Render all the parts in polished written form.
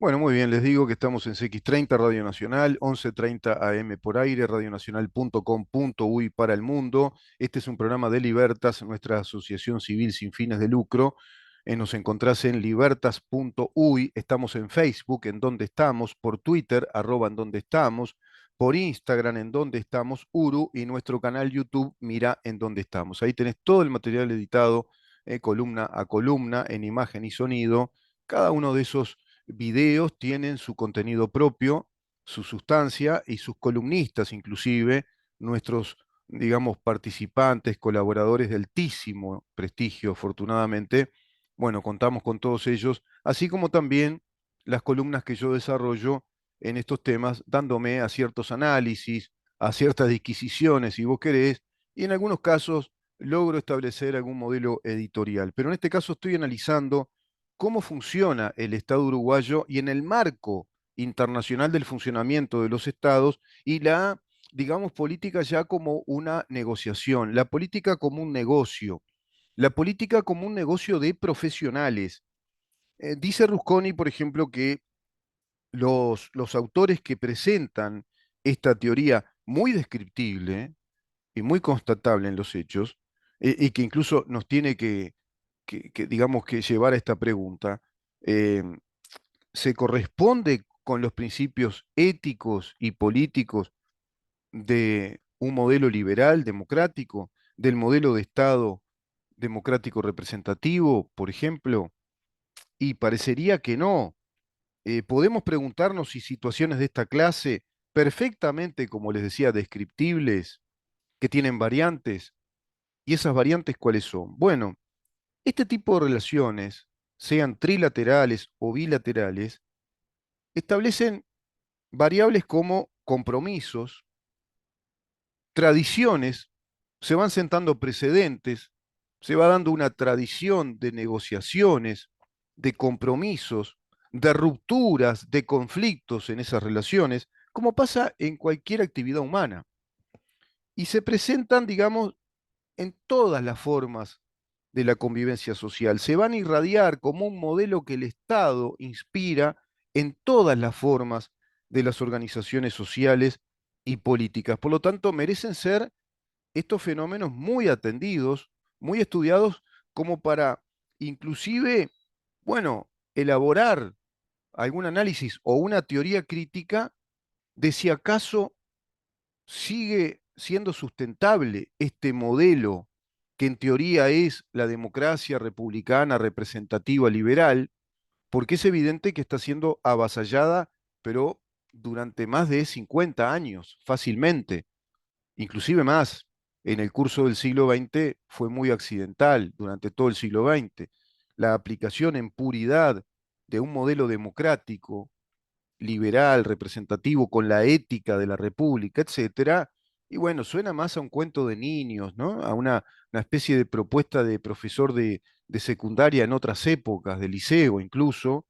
Bueno, muy bien, les digo que estamos en CX30 Radio Nacional, 11:30 AM por aire, radionacional.com.uy para el mundo. Este es un programa de Libertas, nuestra asociación civil sin fines de lucro. Nos encontrás en libertas.uy, estamos en Facebook, en donde estamos, por Twitter, @ en donde estamos, por Instagram, en donde estamos, Uru, y nuestro canal YouTube, Mira en donde estamos. Ahí tenés todo el material editado, columna a columna, en imagen y sonido. Cada uno de esos videos tienen su contenido propio, su sustancia y sus columnistas, inclusive nuestros, digamos, participantes, colaboradores de altísimo prestigio, afortunadamente. Bueno, contamos con todos ellos, así como también las columnas que yo desarrollo en estos temas, dándome a ciertos análisis, a ciertas disquisiciones, si vos querés, y en algunos casos logro establecer algún modelo editorial. Pero en este caso estoy analizando cómo funciona el Estado uruguayo y en el marco internacional del funcionamiento de los estados y la, digamos, política ya como una negociación, la política como un negocio, la política como un negocio de profesionales. Dice Rusconi, por ejemplo, que los autores que presentan esta teoría muy descriptible y muy constatable en los hechos, y que incluso nos tiene digamos, que llevar a esta pregunta, eh, ¿se corresponde con los principios éticos y políticos de un modelo liberal, democrático, del modelo de Estado democrático representativo, por ejemplo? Y parecería que no. Podemos preguntarnos si situaciones de esta clase, perfectamente, como les decía, descriptibles, que tienen variantes, y esas variantes, ¿cuáles son? Bueno, este tipo de relaciones, sean trilaterales o bilaterales, establecen variables como compromisos, tradiciones, se van sentando precedentes, se va dando una tradición de negociaciones, de compromisos, de rupturas, de conflictos en esas relaciones, como pasa en cualquier actividad humana. Y se presentan, digamos, en todas las formas de la convivencia social. Se van a irradiar como un modelo que el Estado inspira en todas las formas de las organizaciones sociales y políticas. Por lo tanto, merecen ser estos fenómenos muy atendidos, muy estudiados, como para inclusive, bueno, elaborar algún análisis o una teoría crítica de si acaso sigue siendo sustentable este modelo que en teoría es la democracia republicana representativa liberal, porque es evidente que está siendo avasallada, pero durante más de 50 años, fácilmente, inclusive más. En el curso del siglo XX fue muy accidental durante todo el siglo XX. La aplicación en puridad de un modelo democrático liberal, representativo, con la ética de la República, etcétera. Y bueno, suena más a un cuento de niños, ¿no? A una especie de propuesta de profesor de secundaria en otras épocas, de liceo incluso,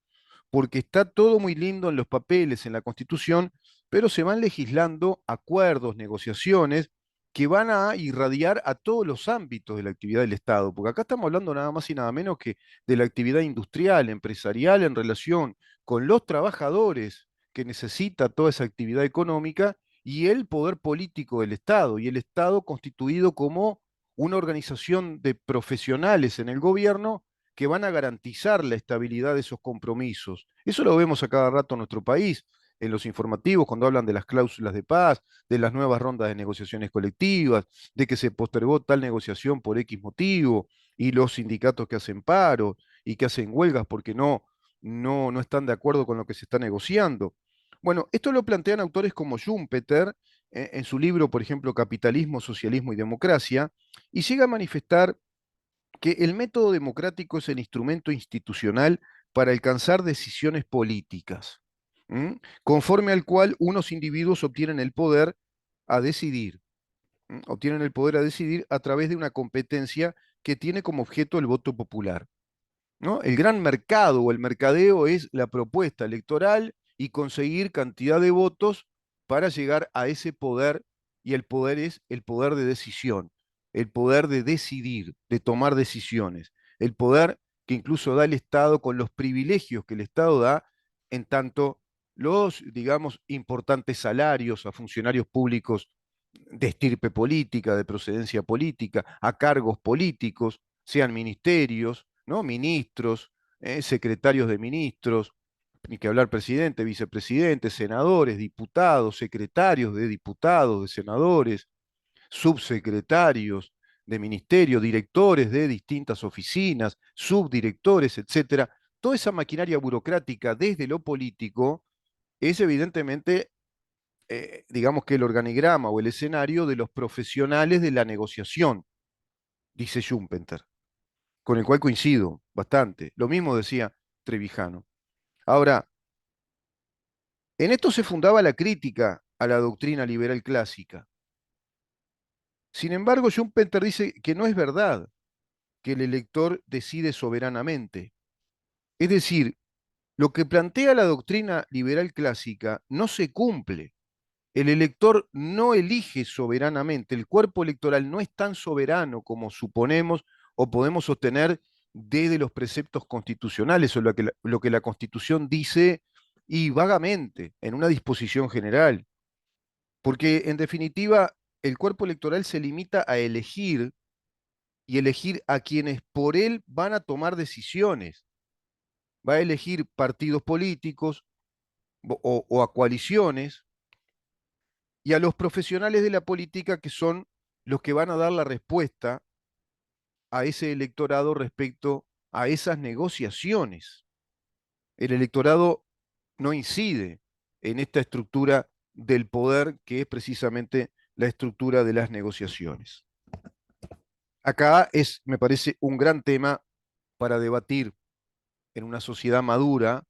porque está todo muy lindo en los papeles, en la Constitución, pero se van legislando acuerdos, negociaciones que van a irradiar a todos los ámbitos de la actividad del Estado, porque acá estamos hablando nada más y nada menos que de la actividad industrial, empresarial en relación con los trabajadores que necesita toda esa actividad económica y el poder político del Estado, y el Estado constituido como una organización de profesionales en el gobierno que van a garantizar la estabilidad de esos compromisos. Eso lo vemos a cada rato en nuestro país, en los informativos, cuando hablan de las cláusulas de paz, de las nuevas rondas de negociaciones colectivas, de que se postergó tal negociación por X motivo, y los sindicatos que hacen paro y que hacen huelgas porque no están de acuerdo con lo que se está negociando. Bueno, esto lo plantean autores como Schumpeter, en su libro, por ejemplo, Capitalismo, Socialismo y Democracia, y llega a manifestar que el método democrático es el instrumento institucional para alcanzar decisiones políticas, ¿m? Conforme al cual unos individuos obtienen el poder a decidir, ¿m? Obtienen el poder a decidir a través de una competencia que tiene como objeto el voto popular, ¿no? El gran mercado o el mercadeo es la propuesta electoral y conseguir cantidad de votos para llegar a ese poder, y el poder es el poder de decisión, el poder de decidir, de tomar decisiones, el poder que incluso da el Estado con los privilegios que el Estado da, en tanto los, digamos, importantes salarios a funcionarios públicos de estirpe política, de procedencia política, a cargos políticos, sean ministerios, ¿no? Ministros, secretarios de ministros, ni que hablar presidente, vicepresidente, senadores, diputados, secretarios de diputados, de senadores, subsecretarios de ministerio, directores de distintas oficinas, subdirectores, etcétera. Toda esa maquinaria burocrática desde lo político es evidentemente, digamos que el organigrama o el escenario de los profesionales de la negociación, dice Schumpeter, con el cual coincido bastante. Lo mismo decía Trevijano. Ahora, en esto se fundaba la crítica a la doctrina liberal clásica. Sin embargo, Schumpeter dice que no es verdad que el elector decide soberanamente. Es decir, lo que plantea la doctrina liberal clásica no se cumple. El elector no elige soberanamente, el cuerpo electoral no es tan soberano como suponemos o podemos sostener desde los preceptos constitucionales o lo que la Constitución dice y vagamente en una disposición general. Porque en definitiva el cuerpo electoral se limita a elegir y elegir a quienes por él van a tomar decisiones. Va a elegir partidos políticos o a coaliciones y a los profesionales de la política que son los que van a dar la respuesta a ese electorado respecto a esas negociaciones. El electorado no incide en esta estructura del poder que es precisamente la estructura de las negociaciones. Acá es, me parece, un gran tema para debatir en una sociedad madura,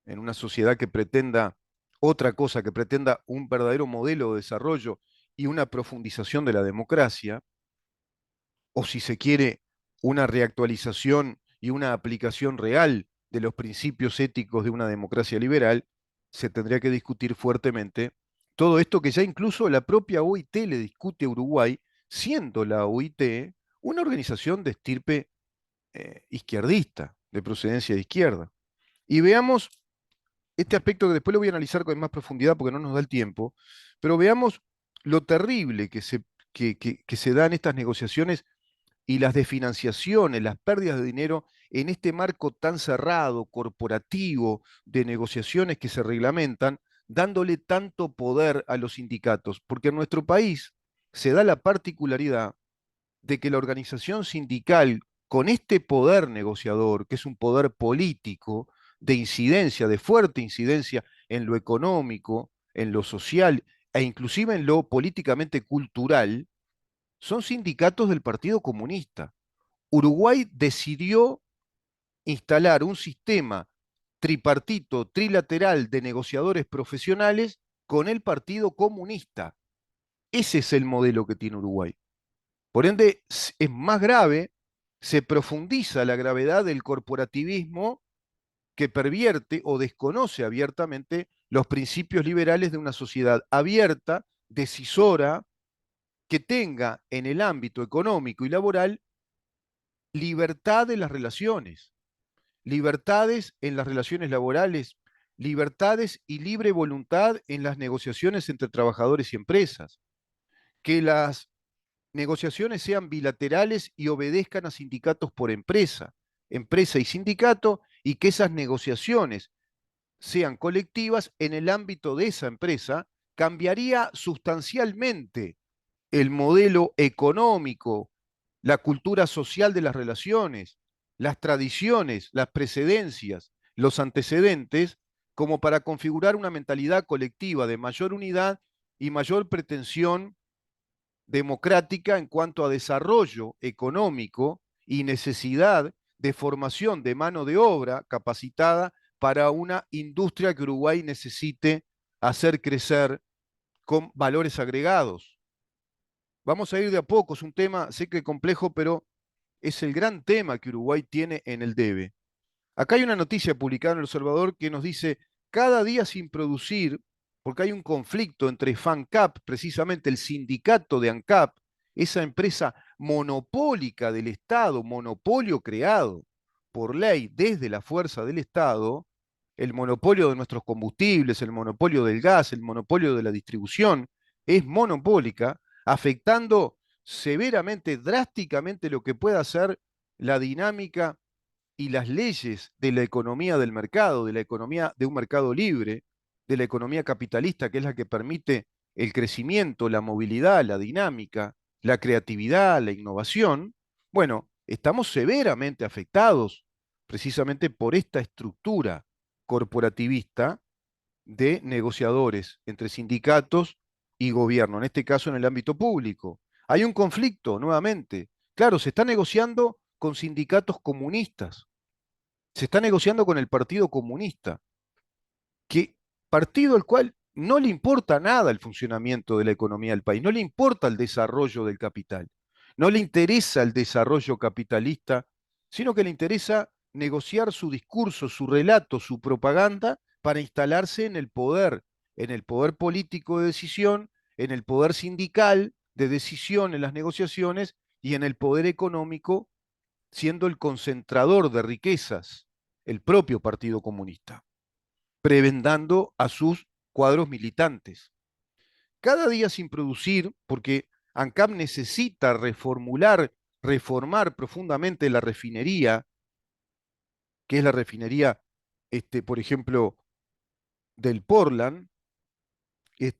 en una sociedad que pretenda otra cosa, que pretenda un verdadero modelo de desarrollo y una profundización de la democracia, o si se quiere, una reactualización y una aplicación real de los principios éticos de una democracia liberal, se tendría que discutir fuertemente todo esto que ya incluso la propia OIT le discute a Uruguay, siendo la OIT una organización de estirpe izquierdista, de procedencia de izquierda. Y veamos este aspecto que después lo voy a analizar con más profundidad porque no nos da el tiempo, pero veamos lo terrible que se da en estas negociaciones y las desfinanciaciones, las pérdidas de dinero en este marco tan cerrado, corporativo, de negociaciones que se reglamentan, dándole tanto poder a los sindicatos, porque en nuestro país se da la particularidad de que la organización sindical, con este poder negociador, que es un poder político, de incidencia, de fuerte incidencia en lo económico, en lo social e inclusive en lo políticamente cultural, son sindicatos del Partido Comunista. Uruguay decidió instalar un sistema tripartito, trilateral de negociadores profesionales con el Partido Comunista. Ese es el modelo que tiene Uruguay. Por ende, es más grave, se profundiza la gravedad del corporativismo que pervierte o desconoce abiertamente los principios liberales de una sociedad abierta, decisora, que tenga en el ámbito económico y laboral libertad de las relaciones, libertades en las relaciones laborales, libertades y libre voluntad en las negociaciones entre trabajadores y empresas, que las negociaciones sean bilaterales y obedezcan a sindicatos por empresa, empresa y sindicato, y que esas negociaciones sean colectivas en el ámbito de esa empresa, cambiaría sustancialmente el modelo económico, la cultura social de las relaciones, las tradiciones, las precedencias, los antecedentes, como para configurar una mentalidad colectiva de mayor unidad y mayor pretensión democrática en cuanto a desarrollo económico y necesidad de formación de mano de obra capacitada para una industria que Uruguay necesite hacer crecer con valores agregados. Vamos a ir de a poco, es un tema, sé que complejo, pero es el gran tema que Uruguay tiene en el debe. Acá hay una noticia publicada en El Salvador que nos dice, cada día sin producir, porque hay un conflicto entre FANCAP, precisamente el sindicato de ANCAP, esa empresa monopólica del Estado, monopolio creado por ley desde la fuerza del Estado, el monopolio de nuestros combustibles, el monopolio del gas, el monopolio de la distribución, es monopólica, afectando severamente, drásticamente lo que pueda ser la dinámica y las leyes de la economía del mercado, de la economía de un mercado libre, de la economía capitalista, que es la que permite el crecimiento, la movilidad, la dinámica, la creatividad, la innovación, bueno, estamos severamente afectados precisamente por esta estructura corporativista de negociadores entre sindicatos y gobierno, en este caso en el ámbito público. Hay un conflicto, nuevamente. Claro, se está negociando con sindicatos comunistas, se está negociando con el Partido Comunista, que partido al cual no le importa nada el funcionamiento de la economía del país, no le importa el desarrollo del capital, no le interesa el desarrollo capitalista, sino que le interesa negociar su discurso, su relato, su propaganda para instalarse en el poder político de decisión, en el poder sindical de decisión en las negociaciones y en el poder económico, siendo el concentrador de riquezas, el propio Partido Comunista, prebendando a sus cuadros militantes. Cada día sin producir, porque ANCAP necesita reformar profundamente la refinería, que es la refinería, por ejemplo, del Portland.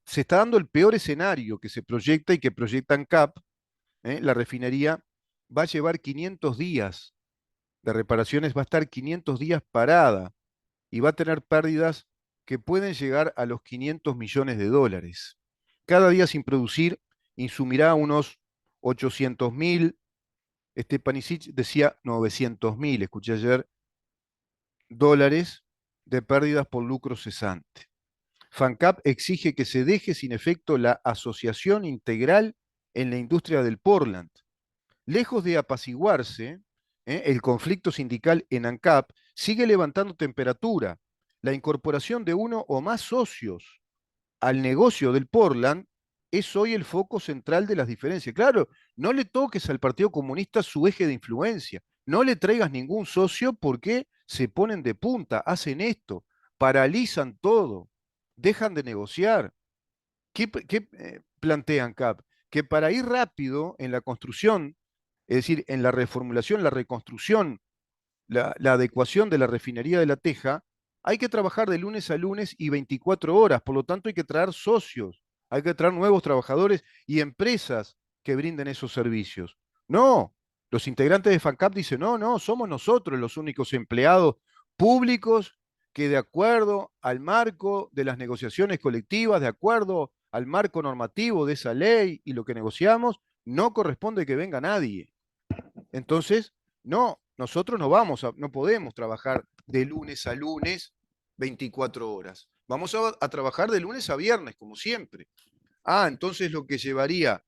Se está dando el peor escenario que se proyecta y que proyecta ANCAP. La refinería va a llevar 500 días de reparaciones, va a estar 500 días parada y va a tener pérdidas que pueden llegar a los 500 millones de dólares. Cada día sin producir insumirá unos 800.000, Stepanisic decía 900.000, escuché ayer, dólares de pérdidas por lucro cesante. FANCAP exige que se deje sin efecto la asociación integral en la industria del Portland. Lejos de apaciguarse, el conflicto sindical en ANCAP sigue levantando temperatura. La incorporación de uno o más socios al negocio del Portland es hoy el foco central de las diferencias. Claro, no le toques al Partido Comunista su eje de influencia, no le traigas ningún socio porque se ponen de punta, hacen esto, paralizan todo, dejan de negociar. ¿Qué plantean CAP? Que para ir rápido en la construcción, es decir, en la reformulación, la reconstrucción, la adecuación de la refinería de La Teja, hay que trabajar de lunes a lunes y 24 horas. Por lo tanto, hay que traer socios, hay que traer nuevos trabajadores y empresas que brinden esos servicios. No, los integrantes de FANCAP dicen, no, no, somos nosotros los únicos empleados públicos que de acuerdo al marco de las negociaciones colectivas, de acuerdo al marco normativo de esa ley y lo que negociamos, no corresponde que venga nadie. Entonces, no, nosotros no podemos trabajar de lunes a lunes 24 horas. Vamos a trabajar de lunes a viernes, como siempre. Entonces lo que llevaría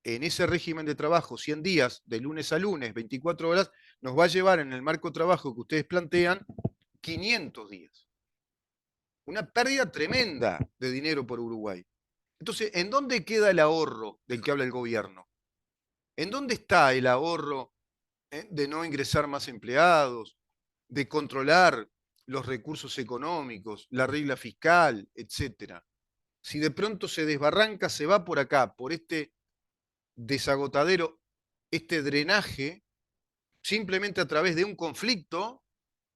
en ese régimen de trabajo 100 días, de lunes a lunes, 24 horas, nos va a llevar en el marco de trabajo que ustedes plantean 500 días. Una pérdida tremenda de dinero por Uruguay. Entonces, ¿en dónde queda el ahorro del que habla el gobierno? ¿En dónde está el ahorro de no ingresar más empleados, de controlar los recursos económicos, la regla fiscal, etcétera? Si de pronto se desbarranca, se va por acá, por este desagotadero, este drenaje, simplemente a través de un conflicto,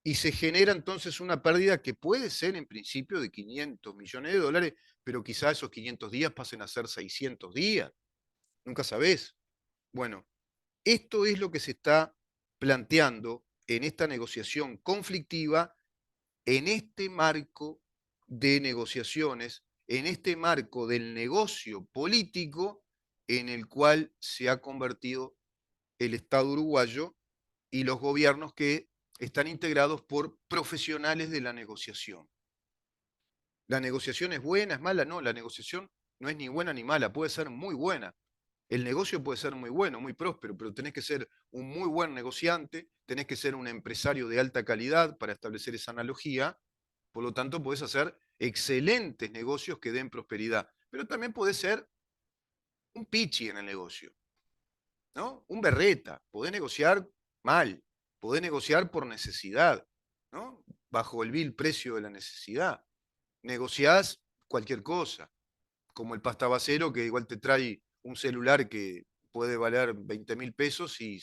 y se genera entonces una pérdida que puede ser en principio de 500 millones de dólares, pero quizá esos 500 días pasen a ser 600 días. Nunca sabés. Bueno, esto es lo que se está planteando en esta negociación conflictiva, en este marco de negociaciones, en este marco del negocio político en el cual se ha convertido el Estado uruguayo y los gobiernos que están integrados por profesionales de la negociación. ¿La negociación es buena, es mala? No, la negociación no es ni buena ni mala, puede ser muy buena. El negocio puede ser muy bueno, muy próspero, pero tenés que ser un muy buen negociante, tenés que ser un empresario de alta calidad para establecer esa analogía, por lo tanto podés hacer excelentes negocios que den prosperidad, pero también podés ser un pichi en el negocio, ¿no? Un berreta, podés negociar mal, podés negociar por necesidad, ¿no? bajo el vil precio de la necesidad. Negociás cualquier cosa, como el pastabacero que igual te trae un celular que puede valer 20.000 pesos y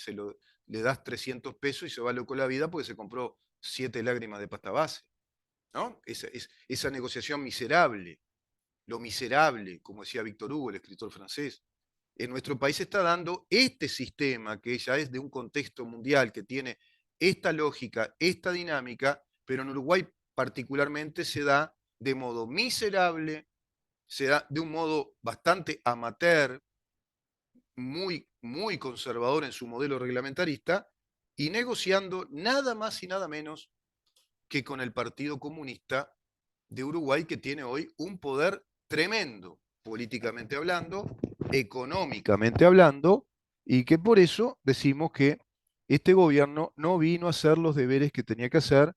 le das 300 pesos y se va loco la vida porque se compró 7 lágrimas de pasta base, ¿no? Esa negociación miserable, lo miserable, como decía Víctor Hugo, el escritor francés. En nuestro país se está dando este sistema que ya es de un contexto mundial, que tiene esta lógica, esta dinámica, pero en Uruguay particularmente se da de modo miserable, se da de un modo bastante amateur, muy, muy conservador en su modelo reglamentarista, y negociando nada más y nada menos que con el Partido Comunista de Uruguay, que tiene hoy un poder tremendo, políticamente hablando, económicamente hablando, y que por eso decimos que este gobierno no vino a hacer los deberes que tenía que hacer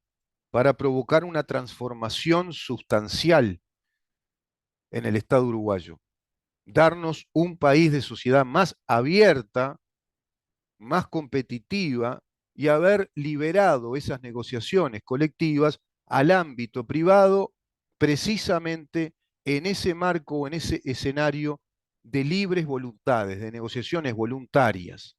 para provocar una transformación sustancial en el Estado uruguayo, darnos un país de sociedad más abierta, más competitiva y haber liberado esas negociaciones colectivas al ámbito privado precisamente en ese marco o en ese escenario de libres voluntades, de negociaciones voluntarias.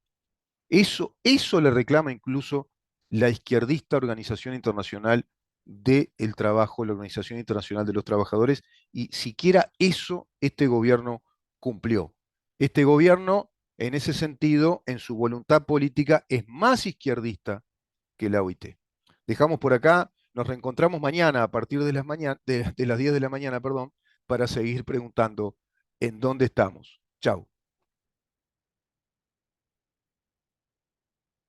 Eso le reclama incluso la izquierdista Organización Internacional del Trabajo, la Organización Internacional de los Trabajadores, y siquiera eso este gobierno cumplió. Este gobierno, en ese sentido, en su voluntad política, es más izquierdista que la OIT. Dejamos por acá, nos reencontramos mañana a partir de las 10 de la mañana, perdón, para seguir preguntando en dónde estamos. Chau.